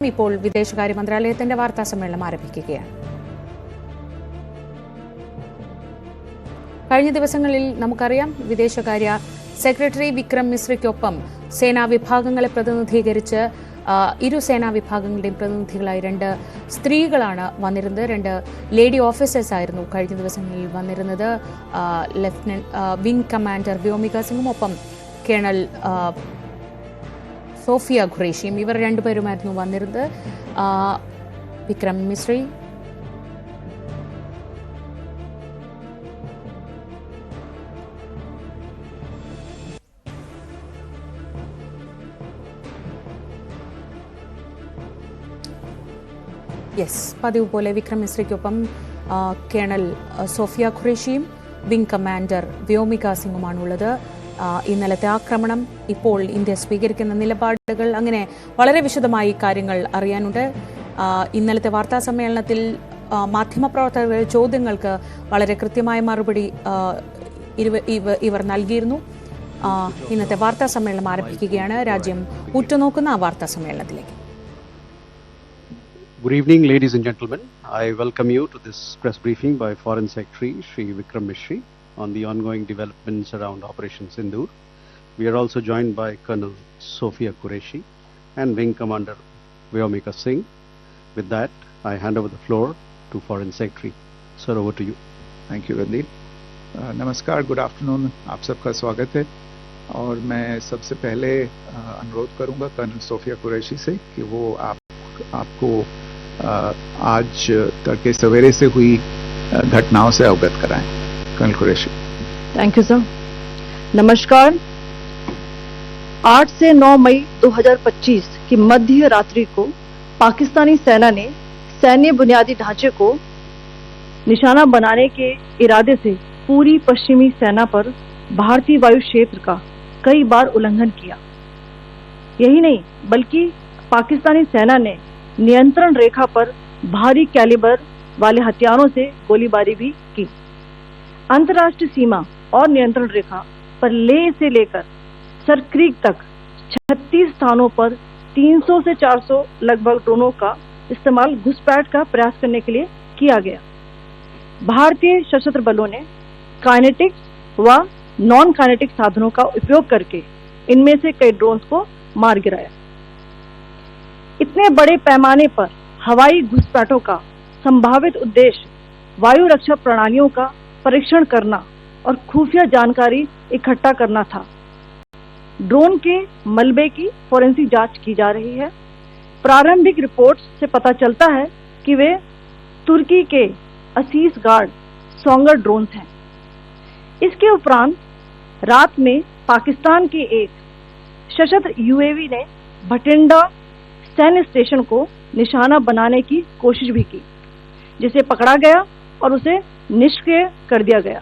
ഇപ്പോൾ വിദേശകാര്യ മന്ത്രാലയത്തിന്റെ വാർത്താ സമ്മേളനം ആരംഭിക്കുകയാണ്. കഴിഞ്ഞ ദിവസങ്ങളിൽ നമുക്കറിയാം, വിദേശകാര്യ സെക്രട്ടറി വിക്രം മിശ്രയ്ക്കൊപ്പം സേനാ വിഭാഗങ്ങളെ പ്രതിനിധീകരിച്ച് ഇരു സേനാ വിഭാഗങ്ങളുടെയും പ്രതിനിധികളായി 2 സ്ത്രീകളാണ് വന്നിരുന്നത്. 2 ലേഡി ഓഫീസേഴ്സ് ആയിരുന്നു കഴിഞ്ഞ ദിവസങ്ങളിൽ വന്നിരുന്നത്. ലഫ്റ്റനന്റ് വിംഗ് കമാൻഡർ വ്യോമിക സിംഗും ഒപ്പം കേണൽ സോഫിയ ഖുറേഷിയും. ഇവർ 2 പേരുമായിരുന്നു വന്നിരുന്നത്. വിക്രം മിശ്രി, പതിവ് പോലെ വിക്രം മിശ്രയ്ക്കൊപ്പം കേണൽ സോഫിയ ഖുറേഷിയും വിംഗ് കമാൻഡർ വ്യോമിക സിംഗുമാണുള്ളത്. ഇന്നലത്തെ ആക്രമണം, ഇപ്പോൾ ഇന്ത്യ സ്വീകരിക്കുന്ന നിലപാടുകൾ, അങ്ങനെ വളരെ വിശദമായി കാര്യങ്ങൾ അറിയാനുണ്ട്. ഇന്നലത്തെ വാർത്താ സമ്മേളനത്തിൽ മാധ്യമപ്രവർത്തകരുടെ ചോദ്യങ്ങൾക്ക് വളരെ കൃത്യമായ മറുപടി ഇവർ നൽകിയിരുന്നു. ഇന്നത്തെ വാർത്താ സമ്മേളനം ആരംഭിക്കുകയാണ്. രാജ്യം ഉറ്റുനോക്കുന്ന ആ വാർത്താ സമ്മേളനത്തിലേക്ക്. Good evening, ladies and gentlemen. I welcome you to this press briefing by Foreign Secretary Shri Vikram Misri on the ongoing developments around Operation Sindoor. We are also joined by Colonel Sofia Qureshi and Wing Commander Vyomika Singh. With that, I hand over the floor to Foreign Secretary. Sir, over to you. Thank you, Randeep. नमस्कार, good afternoon, आप सबका स्वागत है. और मैं सबसे पहले अनुरोध करूंगा कर्नल सोफिया कुरैशी से कि वो आपको आज तड़के सवेरे से हुई घटनाओं से अवगत कराएं. Colonel Qureshi. Thank you sir. नमस्कार. 8 से 9 मई 2025 की मध्य रात्रि को पाकिस्तानी सेना ने सैन्य बुनियादी ढांचे को निशाना बनाने के इरादे से पूरी पश्चिमी सेना पर भारतीय वायु क्षेत्र का कई बार उल्लंघन किया. यही नहीं, बल्कि पाकिस्तानी सेना ने नियंत्रण रेखा पर भारी कैलिबर वाले हथियारों से गोलीबारी भी की. अंतर्राष्ट्रीय सीमा और नियंत्रण रेखा पर लेह से लेकर सरक्रीक तक 36 स्थानों पर 300 से 400 लगभग ड्रोनों का इस्तेमाल घुसपैठ का प्रयास करने के लिए किया गया. भारतीय सशस्त्र बलों ने काइनेटिक व नॉन काइनेटिक साधनों का उपयोग करके इनमें से कई ड्रोन्स को मार गिराया. इतने बड़े पैमाने पर हवाई घुसपैठों का संभावित उद्देश्य वायु रक्षा प्रणालियों का परीक्षण करना और खुफिया जानकारी इकट्ठा करना था. ड्रोन के मलबे की फोरेंसिक जांच की जा रही है. प्रारंभिक रिपोर्ट्स से पता चलता है कि वे तुर्की के असीस गार्ड सोंगर ड्रोन्स हैं. इसके उपरांत रात में पाकिस्तान के एक सशस्त्र यूएवी ने भटिंडा सैन्य स्टेशन को निशाना बनाने की कोशिश भी की, जिसे पकड़ा गया और उसे निष्क्रिय कर दिया गया.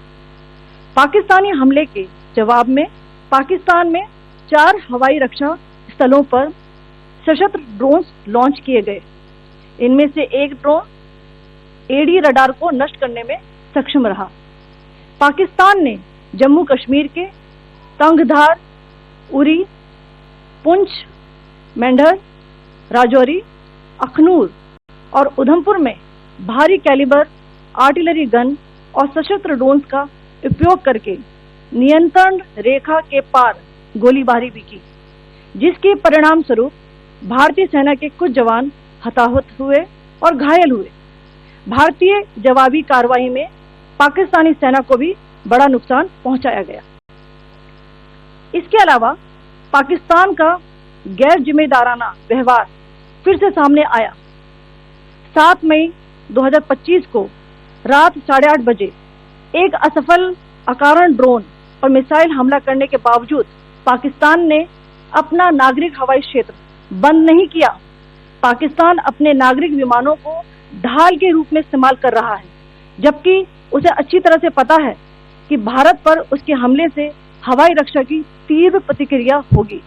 पाकिस्तानी हमले के जवाब में पाकिस्तान में 4 हवाई रक्षा स्थलों पर सशस्त्र ड्रोन्स लॉन्च किए गए. इनमें से एक ड्रोन एडी रडार को नष्ट करने में सक्षम रहा. पाकिस्तान ने जम्मू कश्मीर के तंगधार, उरी, पुंछ, मेंढर, राजौरी, अखनूर और उधमपुर में भारी कैलिबर आर्टिलरी गन और सशस्त्र ड्रोन्स का उपयोग करके नियंत्रण रेखा के पार गोलीबारी भी की, जिसके परिणाम स्वरूप भारतीय सेना के कुछ जवान हताहत हुए और घायल हुए. भारतीय जवाबी कार्रवाई में पाकिस्तानी सेना को भी बड़ा नुकसान पहुंचाया गया. इसके अलावा पाकिस्तान का गैर जिम्मेदाराना व्यवहार फिर से सामने आया. 7 मई 2025 को रात 8:30 बजे एक असफल अकारण ड्रोन और मिसाइल हमला करने के बावजूद पाकिस्तान ने अपना नागरिक हवाई क्षेत्र बंद नहीं किया. पाकिस्तान अपने नागरिक विमानों को ढाल के रूप में इस्तेमाल कर रहा है, जबकि उसे अच्छी तरह से पता है कि भारत पर उसके हमले से हवाई रक्षा की तीव्र प्रतिक्रिया होगी.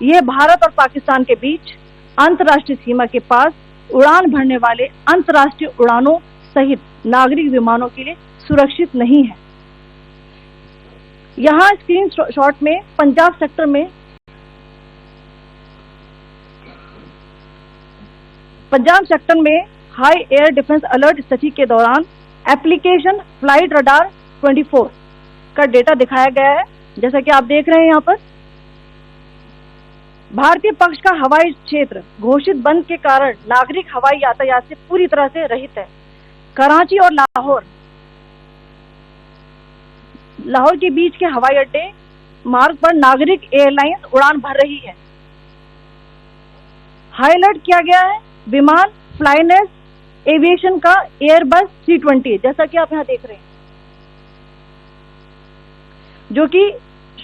यह भारत और पाकिस्तान के बीच अंतर्राष्ट्रीय सीमा के पास उड़ान भरने वाले अंतर्राष्ट्रीय उड़ानों सहित नागरिक विमानों के लिए सुरक्षित नहीं है. यहाँ स्क्रीन शॉट में पंजाब सेक्टर में पंजाब सेक्टर में हाई एयर डिफेंस अलर्ट स्थिति के दौरान एप्लीकेशन फ्लाइट रडार 24 का डेटा दिखाया गया है, जैसा कि आप देख रहे हैं यहाँ पर। भारतीय पक्ष का हवाई क्षेत्र घोषित बंद के कारण नागरिक हवाई यातायात से पूरी तरह से रहित है। कराची और लाहौर के बीच के हवाई अड्डे मार्ग पर नागरिक एयरलाइंस उड़ान भर रही है। हाई अलर्ट किया गया है विमान फ्लाइनेस एविएशन का एयरबस C-20, जैसा कि आप यहाँ देख रहे हैं, जो कि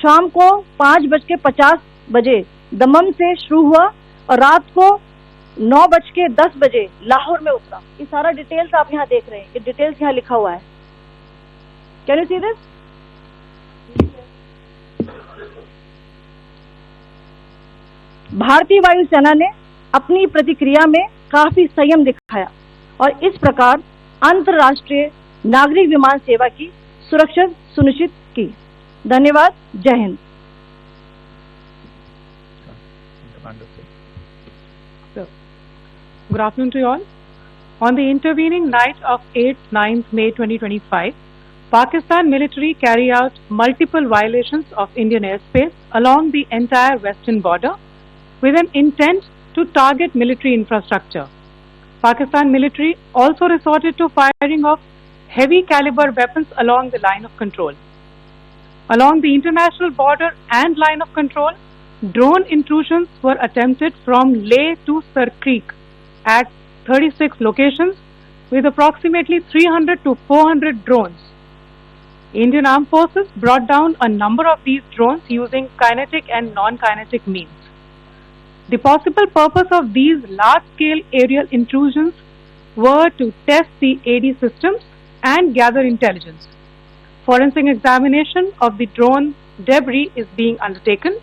शाम को 5:50 दमम से शुरू हुआ और रात को 9:10 लाहौर में उतरा। ये सारा डिटेल्स आप यहाँ देख रहे हैं, ये डिटेल्स यहाँ लिखा हुआ है। Can you see this? भारतीय वायुसेना ने अपनी प्रतिक्रिया में काफी संयम दिखाया और इस प्रकार अंतर्राष्ट्रीय नागरिक विमान सेवा की सुरक्षा सुनिश्चित की। धन्यवाद। जय Hind. Good afternoon to you all. On the intervening night of 8th-9th May 2025, Pakistan military carried out multiple violations of Indian airspace along the entire western border with an intent to target military infrastructure. Pakistan military also resorted to firing of heavy caliber weapons along the line of control. Along the international border and line of control, drone intrusions were attempted from Leh to Sar Creek at 36 locations with approximately 300 to 400 drones. Indian Armed Forces brought down a number of these drones using kinetic and non-kinetic means. The possible purpose of these large-scale aerial intrusions were to test the AD systems and gather intelligence. Forensic examination of the drone debris is being undertaken.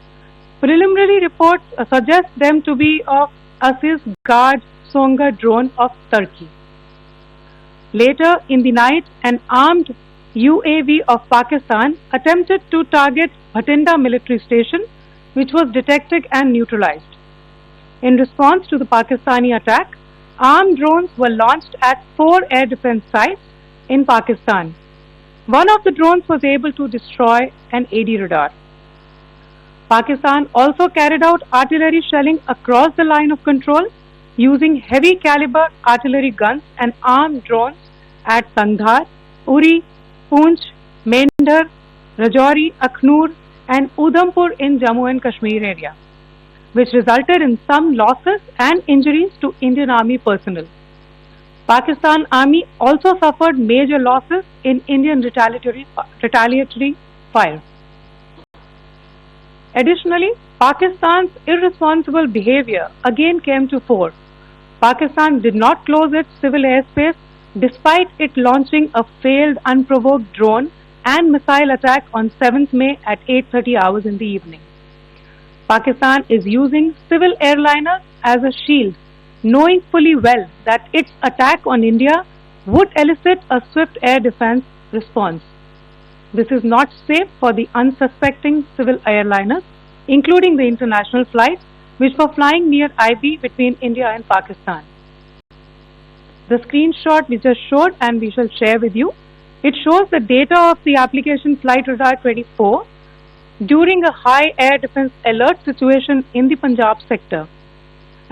Preliminary reports suggest them to be of Aziz Guard Songa drone of Turkey. Later in the night, an armed UAV of Pakistan attempted to target Bhatinda military station, which was detected and neutralized. In response to the Pakistani attack, armed drones were launched at 4 air defense sites in Pakistan. One of the drones was able to destroy an AD radar. Pakistan also carried out artillery shelling across the line of control using heavy caliber artillery guns and armed drones at Kandhar, Uri, Poonch, Mendhar, Rajouri, Akhnur and Udhampur in Jammu and Kashmir area, which resulted in some losses and injuries to Indian Army personnel. Pakistan Army also suffered major losses in Indian retaliatory fire. Additionally, Pakistan's irresponsible behavior again came to fore. Pakistan did not close its civil airspace despite it launching a failed unprovoked drone and missile attack on 7th May at 8:30 hours in the evening. Pakistan is using civil airliners as a shield, knowing fully well that its attack on India would elicit a swift air defense response. This is not safe for the unsuspecting civil airliners, including the international flights which were flying near IB between India and Pakistan. The screenshot we just showed and we shall share with you, it shows the data of the application Flight Radar 24 during a high air defense alert situation in the Punjab sector.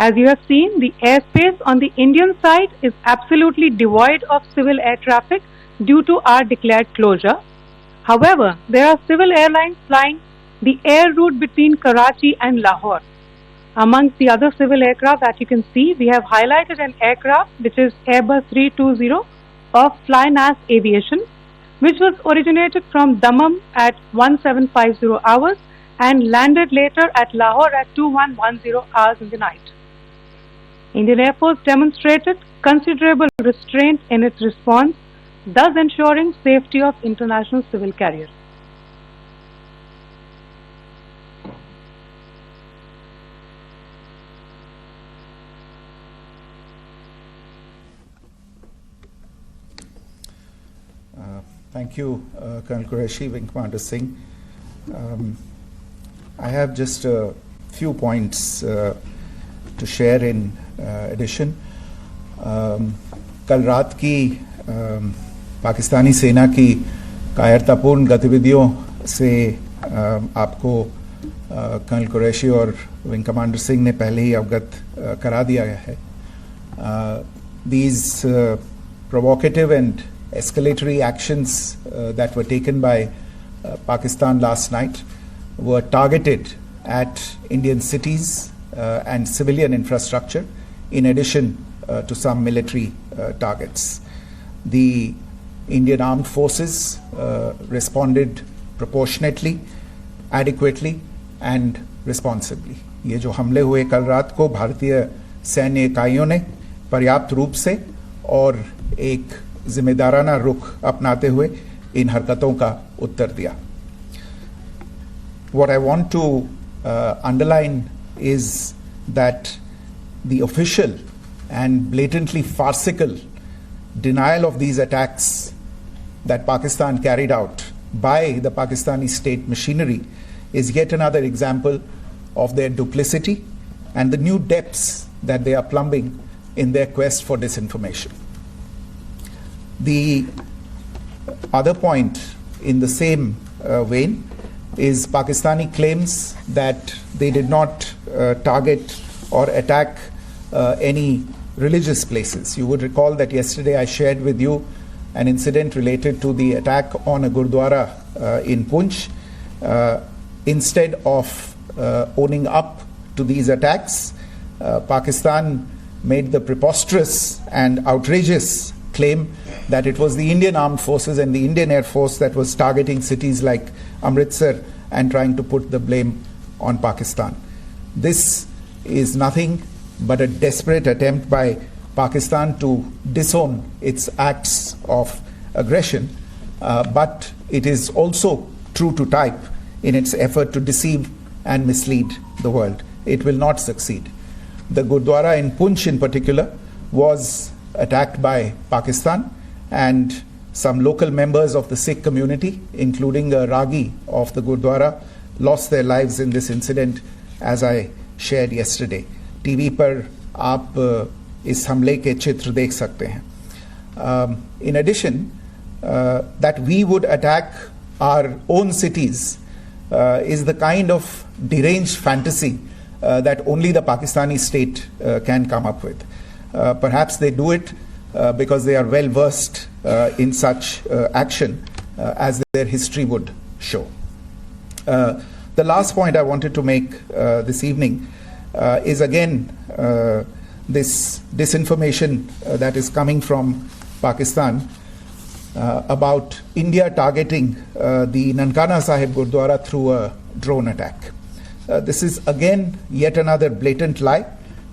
As you have seen, the airspace on the Indian side is absolutely devoid of civil air traffic due to our declared closure. However, there are civil airlines flying the air route between Karachi and Lahore. Amongst the other civil aircraft that you can see, we have highlighted an aircraft which is Airbus 320 of Flynas Aviation, which was originated from Dammam at 1750 hours and landed later at Lahore at 2110 hours in the night. Indian Air Force demonstrated considerable restraint in its response, thus ensuring safety of international civil carriers. Thank you, Colonel Qureshi, Wing Commander Singh. I have just a few points to share in addition. कल रात की पाकिस्तानी सेना की कायरतापूर्ण गतिविधियों से आपको colonel Qureshi और विंग कमांडर सिंह ने पहले ही अवगत करा दिया गया है. These provocative and escalatory actions that were taken by Pakistan last night were targeted at Indian cities and civilian infrastructure, in addition to some military targets. The Indian armed forces responded proportionately, adequately and responsibly. ये जो हमले हुए कल रात को भारतीय सैन्य इकाइयों ने पर्याप्त रूप से और एक जिम्मेदाराना रुख अपनाते हुए इन हरकतों का उत्तर दिया. What I want to underline is that the official and blatantly farcical denial of these attacks that Pakistan carried out by the Pakistani state machinery is yet another example of their duplicity and the new depths that they are plumbing in their quest for disinformation. The other point in the same vein is Pakistani claims that they did not target or attack any religious places. You would recall that yesterday I shared with you an incident related to the attack on a Gurdwara in Punch. Instead of owning up to these attacks, Pakistan made the preposterous and outrageous claim that it was the Indian Armed Forces and the Indian Air Force that was targeting cities like Amritsar and trying to put the blame on Pakistan. This is nothing but a desperate attempt by Pakistan to disown its acts of aggression, but it is also true to type in its effort to deceive and mislead the world. It will not succeed. The Gurdwara in Punch in particular was attacked by Pakistan, and some local members of the Sikh community, including a Ragi of the Gurdwara, lost their lives in this incident, as I shared yesterday. TV पर आप इस हमले के चित्र देख सकते हैं. In addition, that we would attack our own cities is the kind of deranged fantasy that only the Pakistani state can come up with. Perhaps they do it because they are well versed in such action, as their history would show. The last point I wanted to make this evening is again this disinformation that is coming from Pakistan about India targeting the Nankana Sahib Gurdwara through a drone attack. This is again yet another blatant lie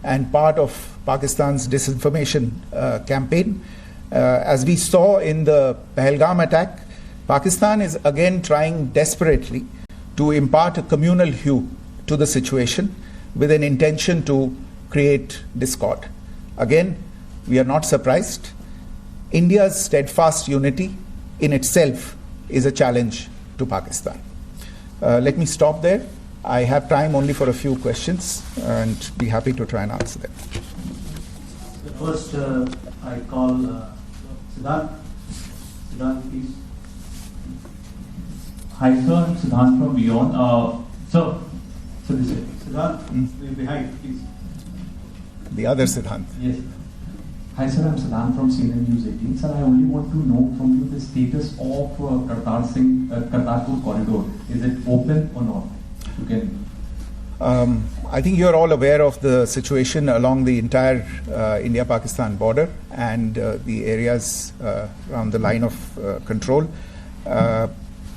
and part of Pakistan's disinformation campaign. As we saw in the Pahalgam attack, Pakistan is again trying desperately to impart a communal hue to the situation with an intention to create discord. Again, we are not surprised. India's steadfast unity in itself is a challenge to Pakistan. Let me stop there. I have time only for a few questions and be happy to try and answer them. First, I call Siddharth. Siddharth, please. Hi, sir. I'm Siddharth from Beyond. So this is Siddharth, behind, please. The other Siddhant. Yes. Hi, sir. I'm Siddharth from CNN News 18. Sir, I only want to know from you the status of Kartarpur corridor. Is it open or not? You can. I think you're all aware of the situation along the entire India-Pakistan border and the areas around the line of control.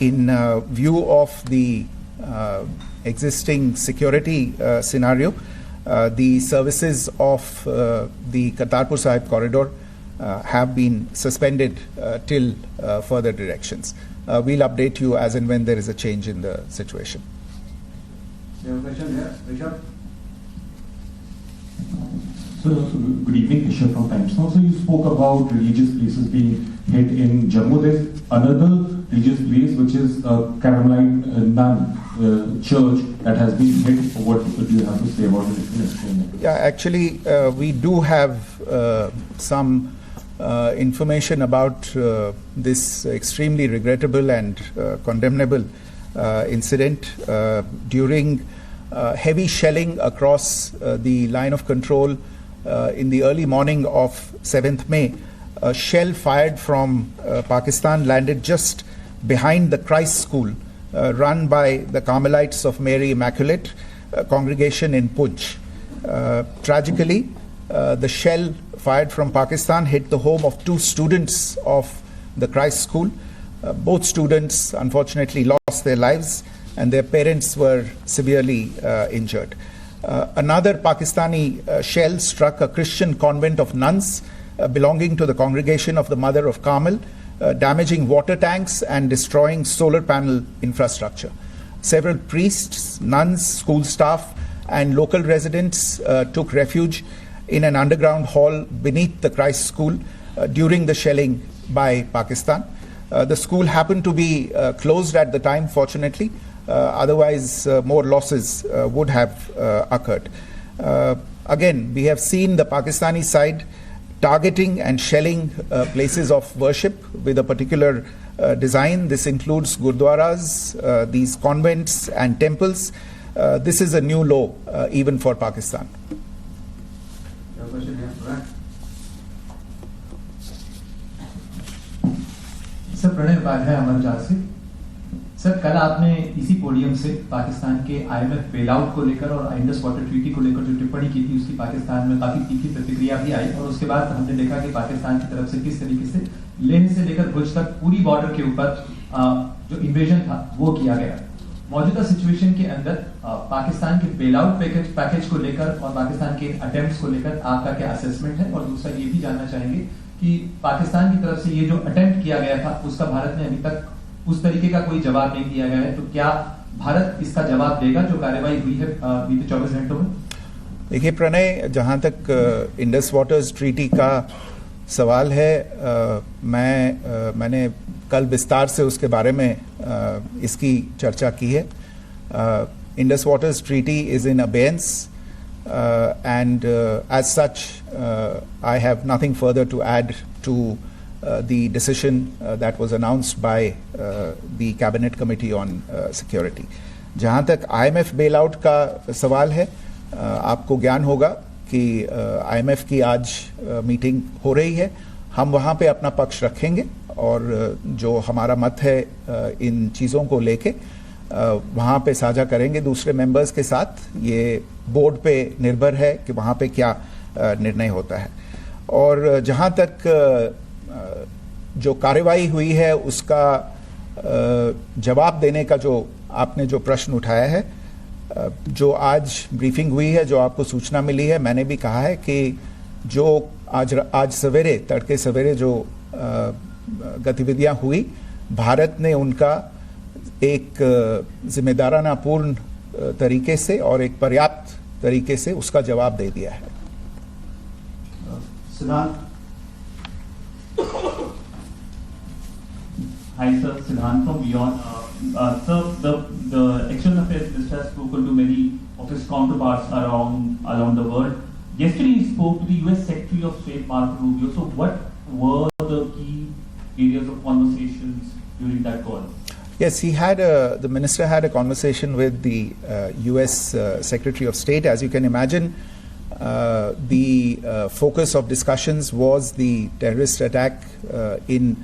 In view of the existing security scenario, the services of the Kartarpur Sahib corridor have been suspended till further directions. We'll update you as and when there is a change in the situation. You have a question here, Rishabh? So, good evening, Rishabh from Times Now. So, you spoke about religious places being hit in Jammu. There's another religious place, which is a Carmelite nun church that has been hit. What do you have to say about it? If you explain it? Yeah, actually, we do have some information about this extremely regrettable and condemnable incident during heavy shelling across the line of control in the early morning of 7th May. A shell fired from Pakistan landed just behind the Christ School run by the Carmelites of Mary Immaculate congregation in Poonch. Tragically, the shell fired from Pakistan hit the home of 2 students of the Christ School. Both students unfortunately lost their lives and their parents were severely injured. Another Pakistani shell struck a Christian convent of nuns belonging to the congregation of the Mother of Carmel, damaging water tanks and destroying solar panel infrastructure. Several priests, nuns, school staff, and local residents took refuge in an underground hall beneath the Christ School during the shelling by Pakistan. The school happened to be closed at the time, fortunately. Otherwise, more losses would have occurred. Again, we have seen the Pakistani side targeting and shelling places of worship with a particular design. This includes gurdwaras, these convents and temples. This is a new low even for Pakistan. Sir Pranay Upadhyay अमर जाल से sir कल आपने इसी podium से पाकिस्तान के IMF bailout को लेकर और इंडस वाटर ट्रीटी को लेकर जो टिप्पणी की थी उसकी पाकिस्तान में काफी तीखी प्रतिक्रिया भी आई और उसके बाद हमने देखा कि पाकिस्तान की तरफ से किस तरीके से लेह से लेकर भुज तक पूरी बॉर्डर के ऊपर जो इन्वेजन था वो किया गया। मौजूदा सिचुएशन के अंदर पाकिस्तान के बेलआउट पैकेज को लेकर और पाकिस्तान के अटेम्प्ट्स को लेकर आपका क्या असेसमेंट है, और दूसरा ये भी जानना चाहेंगे कि पाकिस्तान की तरफ से ये जो अटेम्प्ट किया गया था उसका भारत ने अभी तक उस तरीके का कोई जवाब नहीं दिया गया है, तो क्या भारत इसका जवाब देगा जो कार्रवाई हुई है बीते 24 घंटों में? देखिए प्रणय, जहाँ तक इंडस वाटर्स ट्रीटी का सवाल है, मैंने कल विस्तार से उसके बारे में इसकी चर्चा की है. Indus waters treaty is in abeyance and as such I have nothing further to add to the decision that was announced by the Cabinet Committee on Security. जहाँ तक IMF bailout का सवाल है, आपको ज्ञान होगा कि IMF की आज मीटिंग हो रही है. हम वहाँ पे अपना पक्ष रखेंगे और जो हमारा मत है इन चीज़ों को लेके वहाँ पे साझा करेंगे दूसरे मेंबर्स के साथ. ये बोर्ड पे निर्भर है कि वहाँ पे क्या निर्णय होता है. और जहाँ तक जो कार्रवाई हुई है उसका जवाब देने का जो आपने जो प्रश्न उठाया है, जो आज ब्रीफिंग हुई है, जो आपको सूचना मिली है, मैंने भी कहा है कि जो आज सवेरे तड़के सवेरे जो गतिविधियां हुई, भारत ने उनका एक जिम्मेदाराना पूर्ण तरीके से और एक पर्याप्त तरीके से उसका जवाब दे दिया है. सिद्धांत. Hi sir, Siddhant from Beyond. Sir, the External Affairs Minister has spoken to many of his counterparts around the world. Yesterday he spoke to the US Secretary of State Marco Rubio. So what were the key areas of conversations during that call? Yes, the minister had a conversation with the US Secretary of State. As you can imagine, the focus of discussions was the terrorist attack in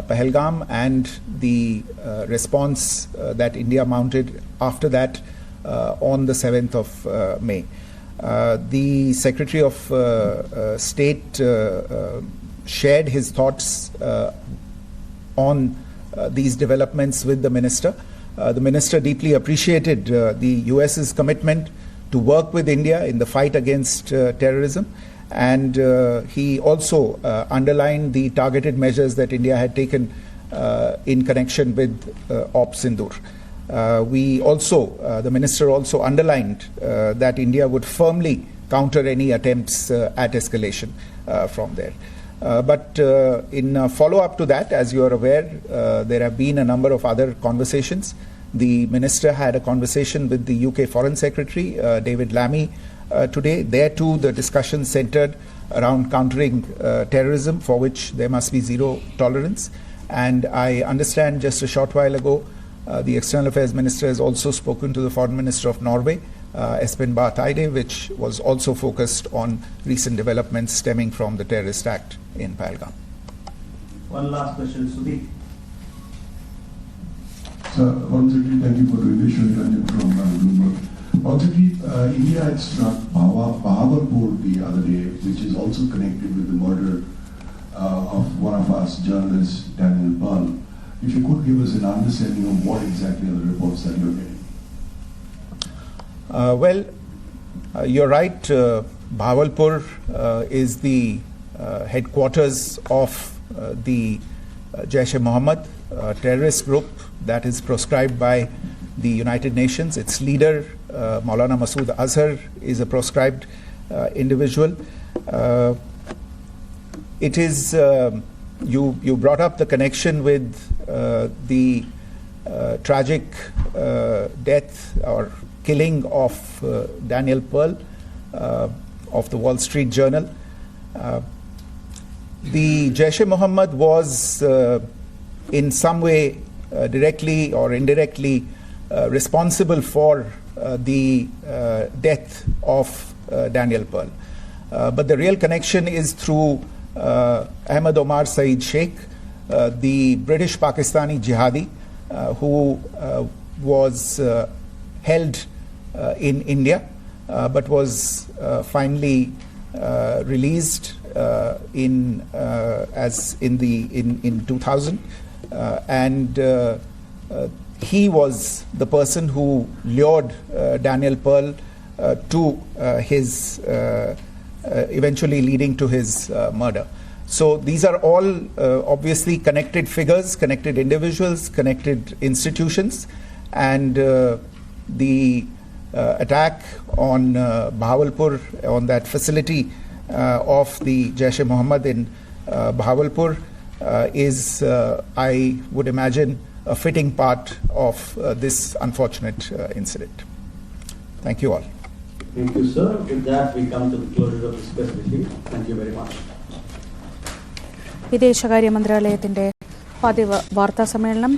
Pahalgam and the response that India mounted after that on the 7th of May. The Secretary of State shared his thoughts on these developments with the minister. The minister deeply appreciated the US's commitment to work with India in the fight against terrorism, and he also underlined the targeted measures that India had taken in connection with Op Sindoor. The minister also underlined that India would firmly counter any attempts at escalation from there. But in follow-up to that, as you are aware, there have been a number of other conversations. The minister had a conversation with the UK Foreign Secretary, David Lammy, today. There too, the discussion centered around countering terrorism, for which there must be zero tolerance. And I understand just a short while ago, the External Affairs Minister has also spoken to the Foreign Minister of Norway, Espen Barth Eide, which was also focused on recent developments stemming from the terrorist act in Pahalgam. One last question, Sudhi. Sir, once again, thank you for doing this. Shri Ranjan from Bloomberg. Once again, India had struck Bahawalpur the other day, which is also connected with the murder of one of us journalists, Daniel Pearl. If you could give us an understanding of what exactly are the reports that you're getting. Well, you're right. Bahawalpur is the headquarters of the Jaish-e-Mohammed terrorist group that is proscribed by the United Nations. Its leader, Maulana Masood Azhar, is a proscribed individual. It is, you brought up the connection with the tragic death or killing of Daniel Pearl of the Wall Street Journal. The Jaish-e-Mohammed was in some way directly or indirectly responsible for the death of Daniel Pearl. But the real connection is through Ahmed Omar Saeed Sheikh, the British Pakistani jihadi who was held in India but was finally released in 2000, and he was the person who lured Daniel Pearl to his eventually leading to his murder. So these are all obviously connected figures, connected individuals, connected institutions, and the attack on Bahawalpur, on that facility of the Jaish-e-Mohammed in Bahawalpur is, I would imagine, a fitting part of this unfortunate incident. Thank you all. Thank you, sir. With that, we come to the closure of this press briefing. Thank you very much. വിദേശകാര്യ മന്ത്രാലയത്തിന്റെ പതിവ് വാർത്താ സമ്മേളനം